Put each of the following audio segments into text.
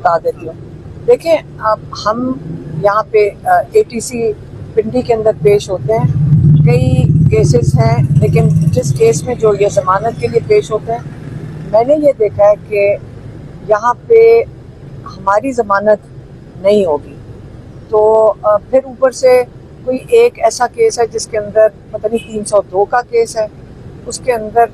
बता देती हूँ। देखें, अब हम यहाँ पे ATC पिंडी के अंदर पेश होते हैं, कई केसेस हैं, लेकिन जिस केस में जो ये ज़मानत के लिए पेश होते हैं, मैंने ये देखा है कि यहाँ पे हमारी ज़मानत नहीं होगी। तो फिर ऊपर से कोई एक ऐसा केस है जिसके अंदर पता नहीं 302 का केस है, उसके अंदर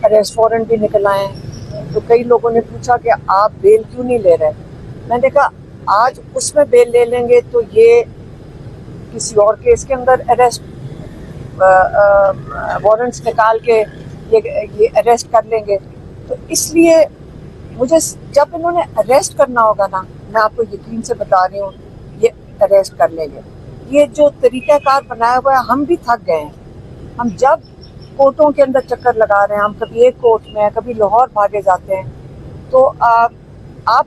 अरेस्ट वारंट भी निकल आए हैं। तो कई लोगों ने पूछा कि आप बेल क्यों नहीं ले रहे। मैंने कहा आज उसमें बेल ले लेंगे तो ये किसी और केस के अंदर अरेस्ट वारंट्स निकाल के ये अरेस्ट कर लेंगे। तो इसलिए मुझे जब इन्होंने अरेस्ट करना होगा ना, मैं आपको यकीन से बता रही हूँ, ये अरेस्ट कर लेंगे। ये जो तरीक़ाकार बनाया हुआ है, हम भी थक गए हैं। हम जब कोर्टों के अंदर चक्कर लगा रहे हैं, हम कभी एक कोर्ट में हैं, कभी लाहौर भागे जाते हैं, तो आप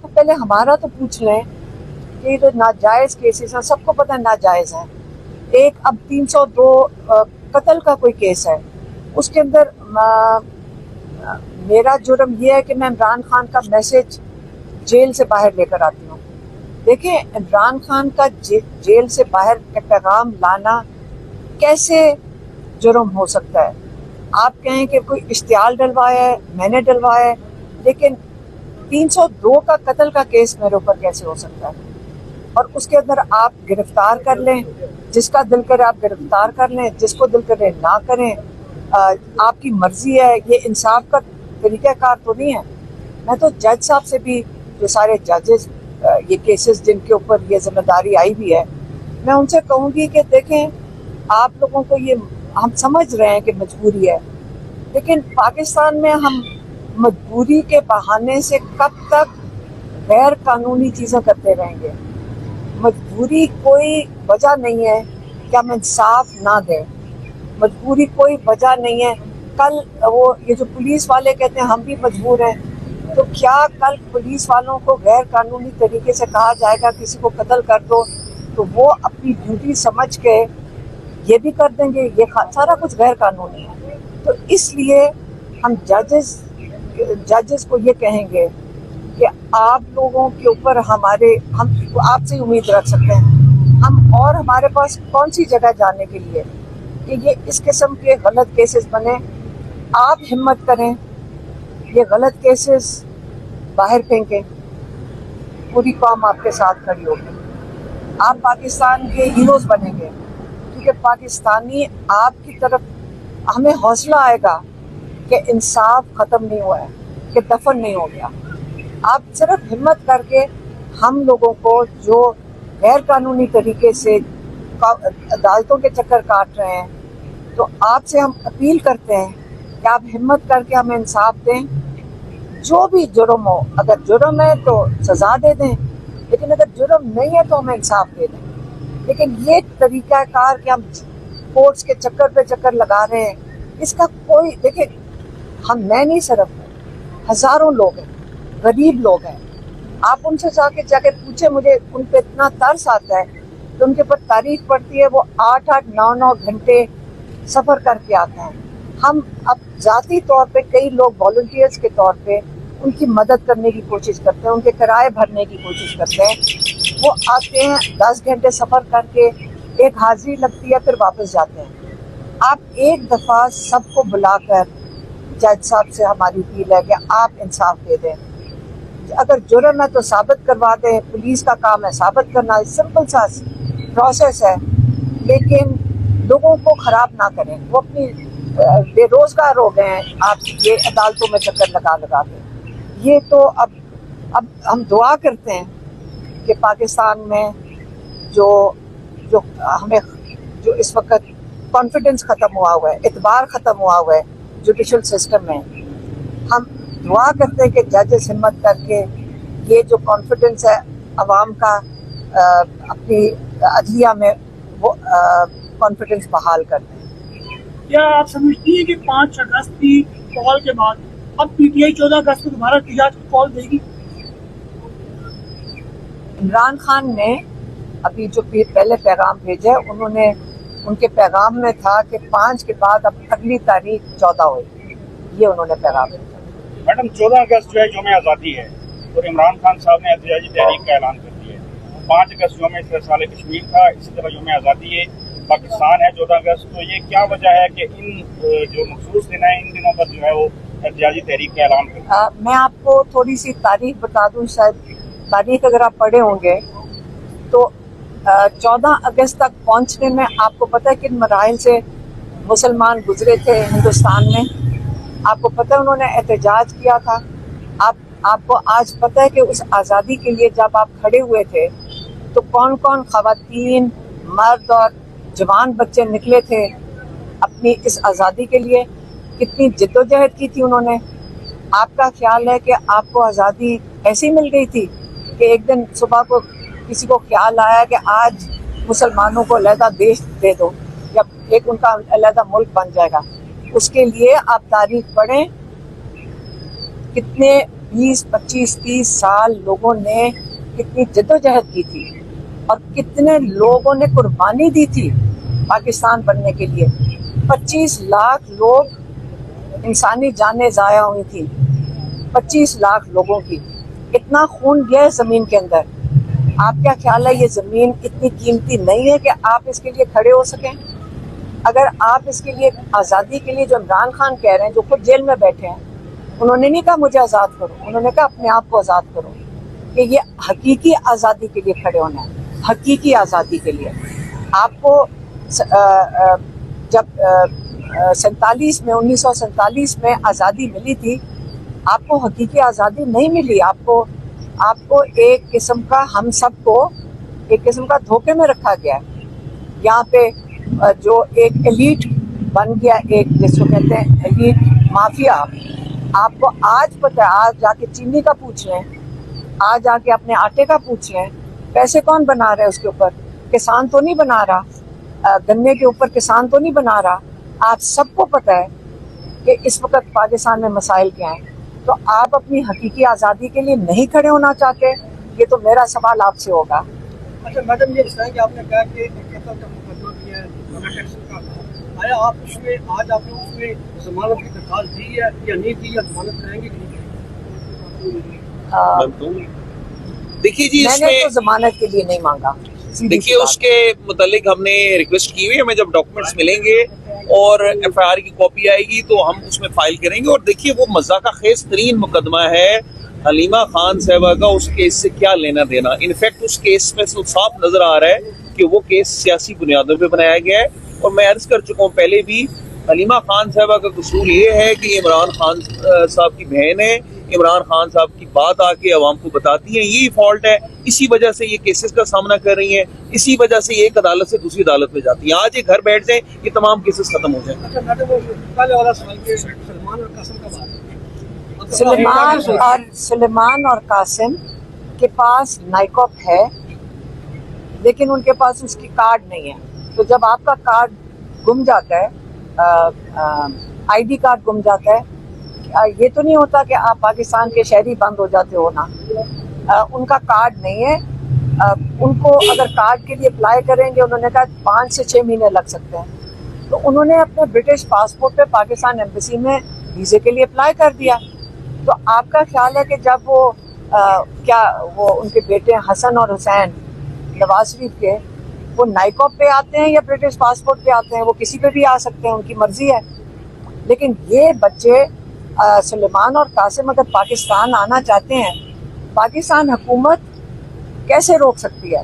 पहले हमारा तो पूछ लें कि जो नाजायज़ केसेस हैं, सबको पता है नाजायज़ है। एक अब 302 कत्ल का कोई केस है, उसके अंदर मेरा जुर्म ये है कि मैं इमरान खान का मैसेज जेल से बाहर लेकर आती हूँ। देखिए, इमरान खान का जेल से बाहर का पैगाम लाना कैसे जुर्म हो सकता है? आप कहें कि कोई इश्तिहार डलवाया है, मैंने डलवाया है, लेकिन 302 का कत्ल का केस मेरे ऊपर कैसे हो सकता है? और उसके अंदर आप गिरफ्तार कर लें, जिसका दिल करे आप गिरफ्तार कर लें, जिसको दिल करे ना करें, आपकी मर्जी है। ये इंसाफ का तरीक़ाकार तो नहीं है। मैं तो जज साहब से भी, जो सारे जजेस ये केसेस जिनके ऊपर ये जिम्मेदारी आई भी है, मैं उनसे कहूँगी कि देखें, आप लोगों को ये हम समझ रहे हैं कि मजबूरी है, लेकिन पाकिस्तान में हम मजबूरी के बहाने से कब तक गैर कानूनी चीज़ें करते रहेंगे? मजबूरी कोई वजह नहीं है कि हम इंसाफ ना दें। मजबूरी कोई वजह नहीं है। कल वो ये जो पुलिस वाले कहते हैं हम भी मजबूर हैं, तो क्या कल पुलिस वालों को गैर कानूनी तरीके से कहा जाएगा किसी को कत्ल कर दो, तो वो अपनी ड्यूटी समझ के ये भी कर देंगे? ये सारा कुछ गैर कानूनी है। तो इसलिए हम जजेस को ये कहेंगे कि आप लोगों के ऊपर हम आपसे उम्मीद रख सकते हैं हम, और हमारे पास कौन सी जगह जाने के लिए कि ये इस किस्म के गलत केसेस बने। आप हिम्मत करें, ये गलत केसेस बाहर फेंकें, पूरी कौम आपके साथ खड़ी होगी। आप पाकिस्तान के हीरोज बनेंगे, क्योंकि पाकिस्तानी आपकी तरफ, हमें हौसला आएगा कि इंसाफ ख़त्म नहीं हुआ है, कि दफन नहीं हो गया। आप सिर्फ हिम्मत करके हम लोगों को जो गैर कानूनी तरीके से अदालतों के चक्कर काट रहे हैं, तो आपसे हम अपील करते हैं कि आप हिम्मत करके हमें इंसाफ दें। जो भी जुर्म हो, अगर जुर्म है तो सज़ा दे दें, लेकिन अगर जुर्म नहीं है तो हमें इंसाफ दे दें। लेकिन ये तरीक़ाकार कि हम कोर्ट्स के चक्कर पे चक्कर लगा रहे हैं, इसका कोई, देखिए, मैं नहीं, सिर्फ हज़ारों लोग हैं, गरीब लोग हैं। आप उनसे जाके पूछे, मुझे उन पे इतना तरस आता है कि उनके ऊपर तारीख पड़ती है, वो 8-8, 9-9 घंटे सफ़र करके आते हैं। हम अब ज़ाती तौर पे कई लोग वॉलंटियर्स के तौर पे उनकी मदद करने की कोशिश करते हैं, उनके किराए भरने की कोशिश करते हैं। वो आते हैं, 10 घंटे सफ़र करके, एक हाजिरी लगती है, फिर वापस जाते हैं। आप एक दफ़ा सबको बुलाकर जज साहब से हमारी अपील है कि आप इंसाफ दे दें। अगर जुर्म है तो साबित करवा दें, पुलिस का काम है साबित करना, सिंपल सा प्रोसेस है, लेकिन लोगों को ख़राब ना करें। वो अपनी बेरोज़गार हो गए हैं आप ये अदालतों में चक्कर लगा के। ये तो अब हम दुआ करते हैं कि पाकिस्तान में जो हमें जो इस वक्त कॉन्फिडेंस ख़त्म हुआ हुआ है, इतबार ख़त्म हुआ हुआ है जुडिशल सिस्टम में, हम दुआ करते हैं कि जजेस हिम्मत करके ये जो कॉन्फिडेंस है अवाम का अपनी अदलिया में, वो कॉन्फिडेंस बहाल कर दें। क्या आप समझती हैं कि 5 अगस्त की कॉल के बाद अब PTI 14 अगस्त को दोबारा एहतजाज की कॉल देगी? इमरान खान ने अभी जो पहले पैगाम भेजा है, उनके पैगाम में था कि 5 के बाद अब अगली तारीख 14 होगी। ये उन्होंने पैगाम भेजा। मैडम, 14 अगस्त जो है यौम आज़ादी है, اور عمران خان صاحب نے احتجاجی تحریک کا اعلان کر دیا ہے. 5 اگست یوم استقلال کشمیر تھا, اسی طرح یوم آزادی پاکستان ہے 14 اگست. تو یہ کیا وجہ ہے کہ ان جو مخصوص دن ہیں ان دنوں پر جو ہے وہ احتجاجی تحریک کا اعلان کر دیا؟ میں آپ کو تھوڑی سی تاریخ بتا دوں, شاید تاریخ اگر آپ پڑھے ہوں گے تو 14 اگست تک پہنچنے میں آپ کو پتہ ہے کن مراحل سے مسلمان گزرے تھے ہندوستان میں. آپ کو پتہ ہے انہوں نے احتجاج کیا تھا. آپ کو آج پتہ ہے کہ اس آزادی کے لیے جب آپ کھڑے ہوئے تھے تو کون کون خواتین, مرد اور جوان بچے نکلے تھے اپنی اس آزادی کے لیے, کتنی جد و جہد کی تھی انہوں نے. آپ کا خیال ہے کہ آپ کو آزادی ایسی مل گئی تھی کہ ایک دن صبح کو کسی کو خیال آیا کہ آج مسلمانوں کو علیحدہ دیش دے دو یا ایک ان کا علیحدہ ملک بن جائے گا؟ اس کے لیے آپ تاریخ پڑھیں, کتنے 20, 25, 30 سال لوگوں نے کتنی جد و جہد کی تھی اور کتنے لوگوں نے قربانی دی تھی پاکستان بننے کے لیے. 25 لاکھ لوگ انسانی جانیں ضائع ہوئی تھیں, 25 لاکھ لوگوں کی. اتنا خون گیا ہے زمین کے اندر. آپ کیا خیال ہے یہ زمین اتنی قیمتی نہیں ہے کہ آپ اس کے لیے کھڑے ہو سکیں؟ اگر آپ اس کے لیے آزادی کے لیے, جو عمران خان کہہ رہے ہیں جو خود جیل میں بیٹھے ہیں, انہوں نے نہیں کہا مجھے آزاد کرو, انہوں نے کہا اپنے آپ کو آزاد کرو, کہ یہ حقیقی آزادی کے لیے کھڑے ہونا ہے, حقیقی آزادی کے لیے. آپ کو جب 1947 میں آزادی ملی تھی, آپ کو حقیقی آزادی نہیں ملی. آپ کو ایک قسم کا, ہم سب کو ایک قسم کا دھوکے میں رکھا گیا ہے. یہاں پہ جو ایک ایلیٹ بن گیا, ایک جس کو کہتے ہیں ایلیٹ مافیا. آپ کو آج پتہ ہے, آج جا کے چینی کا پوچھ لیں, آج جا کے اپنے آٹے کا پوچھ لیں, پیسے کون بنا رہا ہے اس کے اوپر؟ کسان تو نہیں بنا رہا, گنے کے اوپر کسان تو نہیں بنا رہا. آپ سب کو پتہ ہے کہ اس وقت پاکستان میں مسائل کیا ہیں. تو آپ اپنی حقیقی آزادی کے لیے نہیں کھڑے ہونا چاہتے؟ یہ تو میرا سوال آپ سے ہوگا. اچھا میڈم, یہ بتائیں کہ آپ نے کہا کہ قتل کا مقدمہ کیا ہے ٹیکسن کا, آیا آپ اس میں آج آپ نے اس میں ضمانت کی درخواست دی ہے یا نہیں دی, یا ضمانت کریں گے کہ نہیں؟ دیکھیے جی, میں اس نے میں تو ضمانت کے لیے نہیں مانگا. دیکھیے اس کے متعلق ہم نے ریکویسٹ کی ہوئی, ہمیں جب ڈاکومنٹس ملیں گے اور ایف آئی آر کی کاپی آئے گی تو ہم اس میں فائل کریں گے. اور دیکھیے وہ مذاق خیز ترین مقدمہ ہے حلیمہ خان صاحبہ کا, اس کیس سے کیا لینا دینا. انفیکٹ اس کیس میں صاف نظر آ رہا ہے کہ وہ کیس سیاسی بنیادوں پہ بنایا گیا ہے. اور میں عرض کر چکا ہوں پہلے بھی, حلیمہ خان صاحبہ کا قصور یہ ہے کہ یہ عمران خان صاحب کی بہن ہے, عمران خان صاحب کی بات آ کے عوام کو بتاتی ہیں, یہی فالٹ ہے. اسی وجہ سے یہ کیسز کا سامنا کر رہی ہیں, اسی وجہ سے یہ ایک عدالت سے دوسری عدالت میں جاتی ہیں. آج یہ گھر بیٹھ جائیں, یہ تمام کیسز ختم ہو جائیں. اچھا میڈم, پہلے والا سوال کہ سلمان اور قاسم کا بات, سلیمان اور قاسم کے پاس نائکوپ ہے لیکن ان کے پاس اس کی کارڈ نہیں ہے. تو جب آپ کا کارڈ گم جاتا ہے, آئی ڈی کارڈ گم جاتا ہے, یہ تو نہیں ہوتا کہ آپ پاکستان کے شہری بند ہو جاتے ہو نا. ان کا کارڈ نہیں ہے. ان کو اگر کارڈ کے لیے اپلائی کریں گے, انہوں نے کہا 5 سے 6 مہینے لگ سکتے ہیں. تو انہوں نے اپنے برٹش پاسپورٹ پہ پاکستان ایمبیسی میں ویزے کے لیے اپلائی کر دیا. تو آپ کا خیال ہے کہ جب وہ ان کے بیٹے حسن اور حسین نواز شریف کے, وہ نائکوپ پہ آتے ہیں یا برٹش پاسپورٹ پہ آتے ہیں؟ وہ کسی پہ بھی آ سکتے ہیں, ان کی مرضی ہے. لیکن یہ بچے سلیمان اور قاسم اگر پاکستان آنا چاہتے ہیں, پاکستان حکومت کیسے روک سکتی ہے؟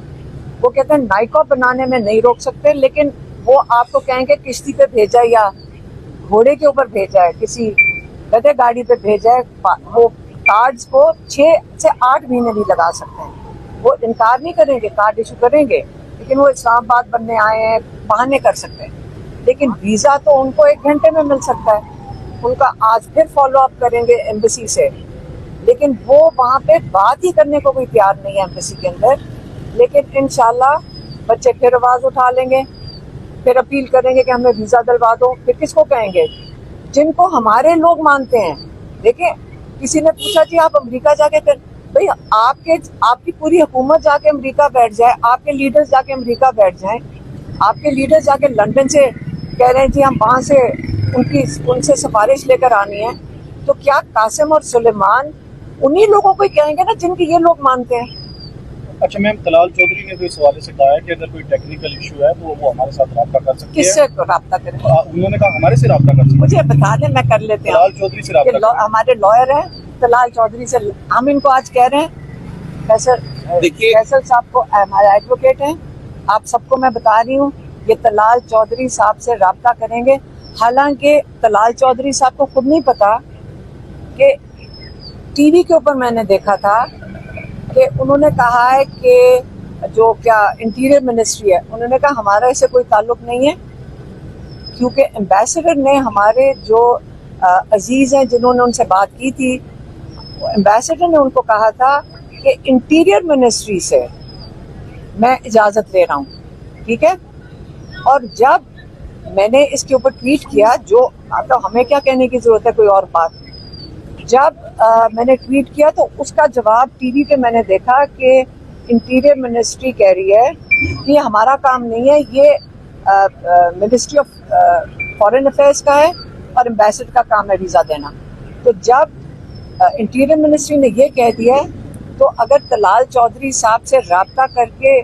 وہ کہتے ہیں نائکوپ بنانے میں نہیں روک سکتے, لیکن وہ آپ کو کہیں گے کشتی پہ بھیجا یا گھوڑے کے اوپر بھیجا ہے, کسی گدے گاڑی پہ بھیجا ہے. وہ کارڈز کو 6 سے 8 مہینے بھی لگا سکتے ہیں. وہ انکار نہیں کریں گے, کارڈ ایشو کریں گے, لیکن وہ اسلام آباد بننے آئے ہیں, بہانے کر سکتے ہیں. لیکن ویزا تو ان کو 1 گھنٹے میں مل سکتا ہے. ان کا آج پھر فالو اپ کریں گے ایمبیسی سے, لیکن وہ وہاں پہ بات ہی کرنے کو کوئی تیار نہیں ہے ایمبیسی کے اندر. لیکن انشاءاللہ بچے پھر آواز اٹھا لیں گے, پھر اپیل کریں گے کہ ہمیں ویزا دلوا دو. پھر کس کو کہیں گے؟ جن کو ہمارے لوگ مانتے ہیں. دیکھیں, کسی نے پوچھا جی آپ امریکہ جا کے بھائی آپ کی پوری حکومت جا کے امریکہ بیٹھ جائے, آپ کے لیڈرز جا کے امریکہ بیٹھ جائیں, آپ کے لیڈرز جا کے لنڈن سے کہہ رہے ہیں جی ہم وہاں سے ان سے سفارش لے کر آنی ہے, تو کیا قاسم اور سلیمان उन्हीं लोगों को ही कहेंगे ना जिनके ये लोग मानते हैं। अच्छा मैम, तलाल चौधरी ने तो इस हवाले से कहा है कि अगर कोई टेक्निकल इशू है तो वो हमारे साथ रब्ता कर सकती है। किससे रब्ता करें? उन्होंने कहा हमारे से रब्ता कर सकती है। मुझे बता दें, मैं कर लेते हैं। तलाल चौधरी से ये रब्ता हमारे लॉयर हैं, तलाल चौधरी से हम इनको आज कह रहे हैं। देखिए- फैसल साहब को हमारे एडवोकेट हैं, आप सबको मैं बता रही हूँ, ये तलाल चौधरी साहब से रब्ता करेंगे। हालांकि तलाल चौधरी साहब को खुद नहीं पता कि टीवी के ऊपर मैंने देखा था कि उन्होंने कहा है कि जो क्या इंटीरियर मिनिस्ट्री है, उन्होंने कहा हमारा इससे कोई ताल्लुक नहीं है, क्योंकि एम्बेसडर ने हमारे जो अजीज हैं जिन्होंने उनसे बात की थी, एम्बेसडर ने उनको कहा था कि इंटीरियर मिनिस्ट्री से मैं इजाज़त ले रहा हूँ, ठीक है। और जब मैंने इसके ऊपर ट्वीट किया, जो तो हमें क्या कहने की ज़रूरत है, कोई और बात, जब मैंने ट्वीट किया तो उसका जवाब टीवी पे मैंने देखा कि इंटीरियर मिनिस्ट्री कह रही है कि ये हमारा काम नहीं है, ये मिनिस्ट्री ऑफ फॉरेन अफेयर्स का है और एम्बेसडर का काम है वीज़ा देना। तो जब इंटीरियर मिनिस्ट्री ने ये कह दिया है, तो अगर तलाल चौधरी साहब से रब्ता करके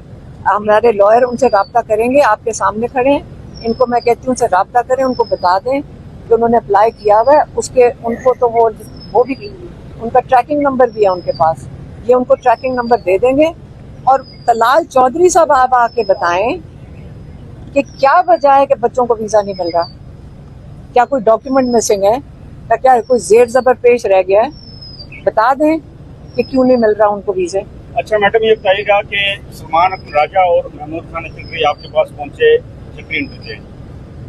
हमारे लॉयर उनसे रब्ता करेंगे, आपके सामने खड़े हैं, इनको मैं कहती हूँ उनसे रब्ता करें, उनको बता दें कि उन्होंने अप्लाई किया हुआ है, उसके उनको तो वो भी उनका ट्रैकिंग नंबर भी है उनके पास, ये उनको ट्रैकिंग नंबर दे देंगे। और तलाल चौधरी साहब आप आके बताएं कि क्या वजह है कि बच्चों को वीज़ा नहीं मिल रहा, क्या कोई डॉक्यूमेंट मिसिंग है, क्या कोई जेर ज़बर पेश रह गया है, बता दें कि क्यों नहीं मिल रहा उनको वीज़े। अच्छा मैडम, ये बताइएगा कि सलमान अख्तर राजा और महमूद खान चक्री आपके पास पहुंचे चक्री इंटरचेंज,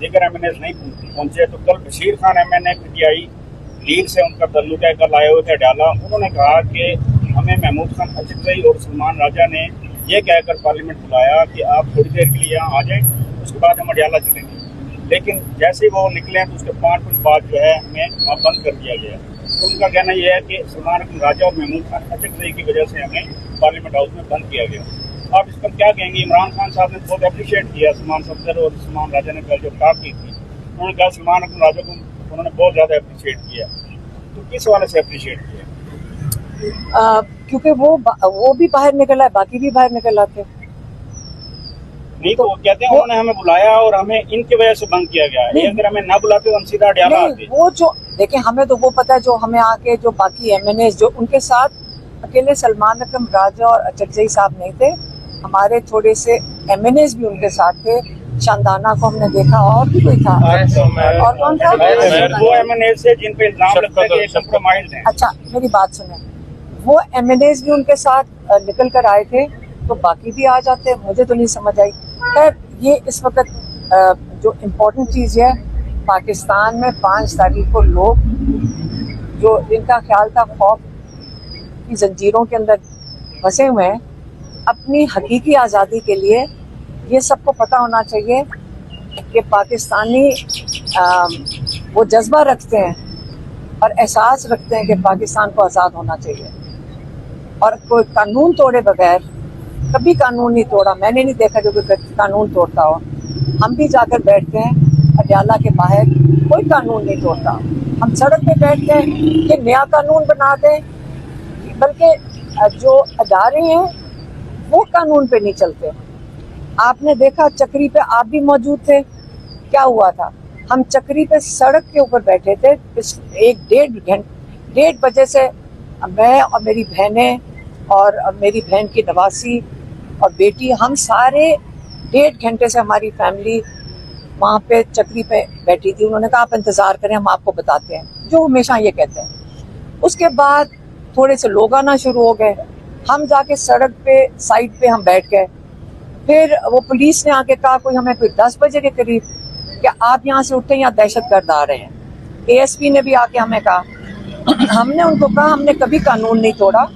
दीगर एमएनएस नहीं पहुंचे, तो कल Bashir Khan MNA PTI league से उनका तल्लुक है, कल आए हुए थे अडाला, उन्होंने कहा कि हमें महमूद खान चक्री और सलमान राजा ने ये कहकर पार्लियामेंट बुलाया कि आप थोड़ी देर के लिए यहाँ आ जाएं, उसके बाद हम अडाला चलेंगे। लेकिन जैसे ही वो निकले तो उसके 5 मिनट बाद जो है हमें वहाँ बंद कर दिया गया। तो उनका कहना यह है कि सलमान अख्तर राजा और महमूद खान चक्री की वजह से हमें पार्लियामेंट हाउस में बंद किया गया। आप इस पर क्या कहेंगे? इमरान खान साहब ने बहुत अप्रिशिएट किया सलमान सफदर और सलमान राजा ने कल जो बात की थी, उन्होंने कहा सलमान अख्तर राजा को उन्होंने बहुत ज़्यादा अप्रिशिएट किया, तो किस वाले से अप्रिशिएट किया? क्योंकि वो भी बाहर निकला है, बाकी भी बाहर निकल आते। नहीं तो वो कहते हैं उन्होंने हमें बुलाया और हमें इनकी वजह से बंद किया गया है, अगर हमें ना बुलाते तो हम सीधा अडयाला आते। वो जो देखें, हमें तो वो पता है, जो हमें आके जो बाकी एमएनए जो उनके साथ अकेले सलमान अख्तर राजा और अचकजई साहब नहीं थे, हमारे थोड़े से एमएनए भी उनके साथ थे। शानदाना को हमने देखा, और भी कोई था, और कौन था? वो एमएनए से जिन पे इल्जाम लगता है कि कंप्रोमाइज्ड हैं। अच्छा मेरी बात सुने, वो एमएनए भी उनके साथ निकल कर आए थे, तो बाकी भी आ जाते, मुझे तो नहीं समझ आई। खैर ये इस वक्त जो इम्पोर्टेंट चीज़ है, पाकिस्तान में 5 तारीख को लोग जो जिनका ख्याल था खौफ की जंजीरों के अंदर फंसे हुए हैं, अपनी हकीकी आज़ादी के लिए ये सबको पता होना चाहिए कि पाकिस्तानी वो जज्बा रखते हैं और एहसास रखते हैं कि पाकिस्तान को आज़ाद होना चाहिए, और कोई कानून तोड़े बगैर कभी कानून नहीं तोड़ा, मैंने नहीं देखा जो कोई कानून तोड़ता हो। हम भी जाकर बैठते हैं अडयाला के बाहर, कोई कानून नहीं तोड़ता, हम सड़क पे बैठते हैं कि नया कानून बना दें, बल्कि जो अदारे हैं वो कानून पे नहीं चलते। आपने देखा चक्री पे, आप भी मौजूद थे, क्या हुआ था, हम चक्री पे सड़क के ऊपर बैठे थे, 1-1.5 बजे से मैं और मेरी बहनें और मेरी बहन की नवासी और बेटी, हम सारे 1.5 घंटे से हमारी फैमिली वहाँ पे चक्री पे बैठी थी। उन्होंने कहा आप इंतज़ार करें, हम आपको बताते हैं, जो हमेशा ये कहते हैं। उसके बाद थोड़े से लोग आना शुरू हो गए, हम जाके सड़क पे साइड पे हम बैठ गए। फिर वो पुलिस ने आके कहा, कोई हमें 10 बजे के करीब, कि आप यहाँ से उठे, यहाँ दहशतगर्द आ रहे हैं। एएसपी ने भी आके हमें कहा, हमने उनको कहा हमने कभी कानून नहीं तोड़ा,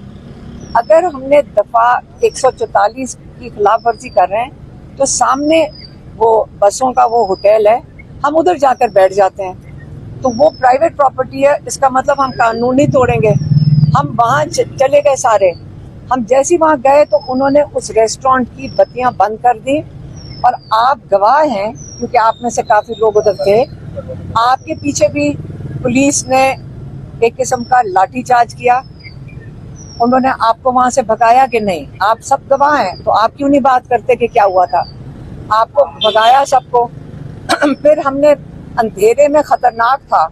अगर हमने दफ़ा 144 की खिलाफ वर्जी कर रहे हैं तो सामने वो बसों का वो होटल है, हम उधर जाकर बैठ जाते हैं, तो वो प्राइवेट प्रॉपर्टी है, इसका मतलब हम कानून नहीं तोड़ेंगे। हम वहाँ चले गए सारे, हम जैसे ही वहाँ गए तो उन्होंने उस रेस्टोरेंट की बत्तियाँ बंद कर दी, और आप गवाह हैं क्योंकि आप में से काफ़ी लोग उधर थे, आपके पीछे भी पुलिस ने एक किस्म का लाठी चार्ज किया, उन्होंने आपको वहां से भगाया कि नहीं? आप सब गवाह हैं, तो आप क्यों नहीं बात करते कि क्या हुआ था? आपको भगाया सबको। फिर हमने अंधेरे में खतरनाक था,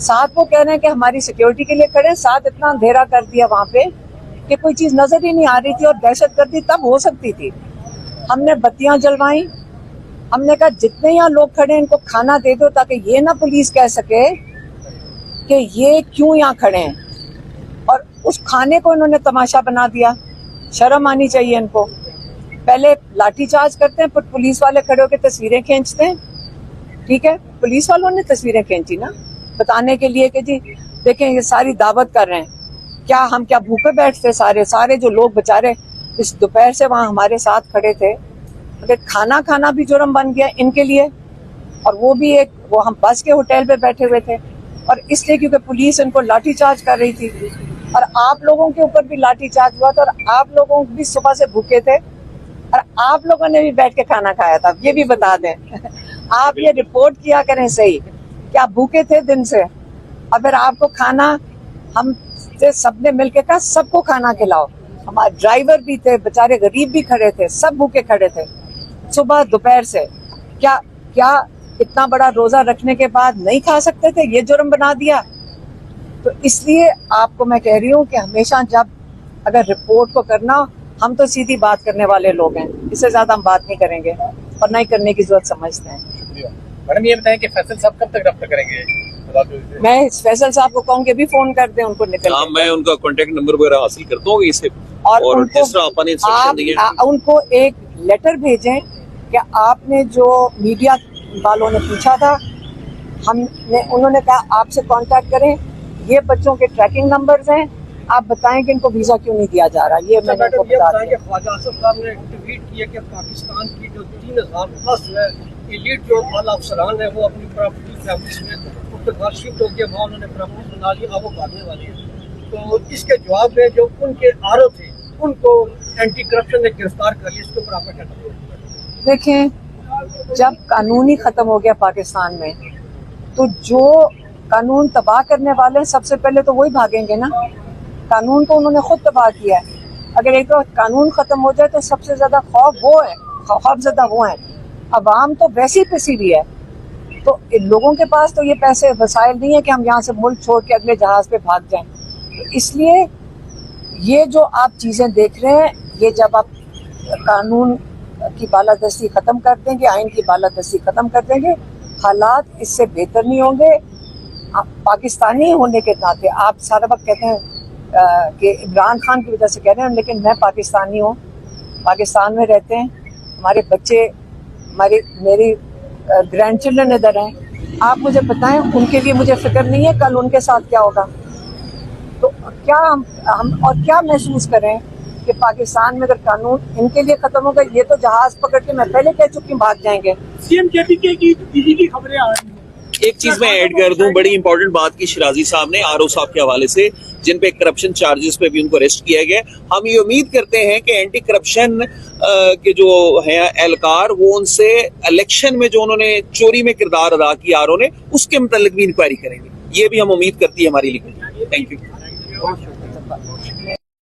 साथ वो कह रहे हैं कि हमारी सिक्योरिटी के लिए खड़े हैं, साथ इतना अंधेरा कर दिया वहां पे कि कोई चीज नजर ही नहीं आ रही थी, और दहशतगर्दी तब हो सकती थी। हमने बत्तियां जलवाई, हमने कहा जितने यहाँ लोग खड़े हैं इनको खाना दे दो, ताकि ये ना पुलिस कह सके कि ये क्यों यहाँ खड़े हैं। और उस खाने को इन्होंने तमाशा बना दिया। शर्म आनी चाहिए इनको। पहले लाठीचार्ज करते हैं, फिर पुलिस वाले खड़े होकर तस्वीरें खींचते हैं। ठीक है, पुलिस वालों ने तस्वीरें खींची ना, बताने के लिए कि जी देखें ये सारी दावत कर रहे हैं। क्या हम क्या भूखे बैठते? सारे जो लोग बेचारे इस दोपहर से वहां हमारे साथ खड़े थे, अगर खाना खाना भी जुर्म बन गया इनके लिए, और वो भी वो हम बस के होटल पे बैठे हुए थे, और इसलिए क्योंकि पुलिस इनको लाठीचार्ज कर रही थी, और आप लोगों के ऊपर भी लाठीचार्ज हुआ था, और आप लोगों भी सुबह से भूखे थे, और आप लोगों ने भी बैठ के खाना खाया था, ये भी बता दें। आप ये रिपोर्ट किया करें सही कि आप भूखे थे दिन से। अगर आपको खाना हम सबने मिलके कहा सबको खाना खिलाओ, हमारे ड्राइवर भी थे, बेचारे गरीब भी खड़े थे, सब भूखे खड़े थे सुबह दोपहर से। क्या इतना बड़ा रोजा रखने के बाद नहीं खा सकते थे? ये जुर्म बना दिया। तो इसलिए आपको मैं कह रही हूँ कि हमेशा जब अगर रिपोर्ट को करना, हम तो सीधी बात करने वाले लोग हैं, इससे ज्यादा हम बात नहीं करेंगे और नहीं करने की जरूरत समझते हैं। मैडम ये बताएं कि फैसल साहब कब तक रब्ता करेंगे? मैं फैसल साहब को कहूँगी अभी फोन कर दें उनको निकल। हाँ, मैं उनका कांटेक्ट नंबर वगैरह हासिल करता हूँ इसे, और जिस तरह आपने इंस्ट्रक्शन दिए उनको एक लेटर भेजें कि आपने जो मीडिया वालों ने पूछा था, उन्होंने कहा आपसे कांटेक्ट करें, ये बच्चों के ट्रैकिंग नंबर्स हैं, आप बताएं कि इनको वीजा क्यों नहीं दिया जा रहा। ये मैंने उनको बता दिया। ख्वाजा आसिफ साहब ने ट्वीट किया कि पाकिस्तान की जो 3000+ एलीट जो आला अफसरान है वो अपनी प्रॉपर्टी फैमिली में उसके बाद शिफ्ट होकर वहाँ उन्होंने प्रॉपर्टी बना ली, अब वो भागने वाले हैं। तो इसके जवाब में जो उनके आरो थे उनको एंटी करप्शन ने गिरफ्तार कर लिया। इसके ऊपर आपका क्या कहना है? देखें, जब कानून ही खत्म हो गया पाकिस्तान में, तो जो कानून तबाह करने वाले सबसे पहले तो वही भागेंगे ना। कानून तो उन्होंने खुद तबाह किया है। अगर एक तो कानून खत्म हो जाए तो सबसे ज्यादा खौफजदा वो है। अवाम तो वैसी पिसी भी है, तो इन लोगों के पास तो ये पैसे वसाइल नहीं है कि हम यहाँ से मुल्क छोड़ के अगले जहाज पे भाग जाएं। तो इसलिए ये जो आप चीजें देख रहे हैं, ये जब आप कानून की बालादस्ती खत्म कर देंगे, आइन की बालादस्ती खत्म कर देंगे, हालात इससे बेहतर नहीं होंगे। पाकिस्तानी होने के नाते आप सारा वक्त कहते हैं कि इमरान खान की वजह से कह रहे हैं, लेकिन मैं पाकिस्तानी हूँ, पाकिस्तान में रहते हैं, हमारे बच्चे, मेरी ग्रैंड चिल्ड्रन इधर हैं। आप मुझे बताएं, उनके लिए मुझे फिक्र नहीं है कल उनके साथ क्या होगा। तो क्या हम और क्या महसूस करें कि पाकिस्तान में अगर कानून इनके लिए खत्म होगा, ये तो जहाज पकड़ के मैं पहले कह चुकी हूँ भाग जाएंगे। सीएम केपीके की दीदी की खबरें आ रही हैं। एक चीज मैं ऐड कर दूं, बड़ी इंपॉर्टेंट बात की शिराजी साहब ने आरओ साहब के हवाले से, जिन पे करप्शन चार्जेस पे भी उनको अरेस्ट किया गया। हम ये उम्मीद करते हैं कि एंटी करप्शन के जो है एहलकार, वो उनसे इलेक्शन में जो उन्होंने चोरी में किरदार अदा किया आरओ ने, उसके मुतालिक भी इंक्वायरी करेंगे। ये भी हम उम्मीद करती है हमारी लिखी। Thank you.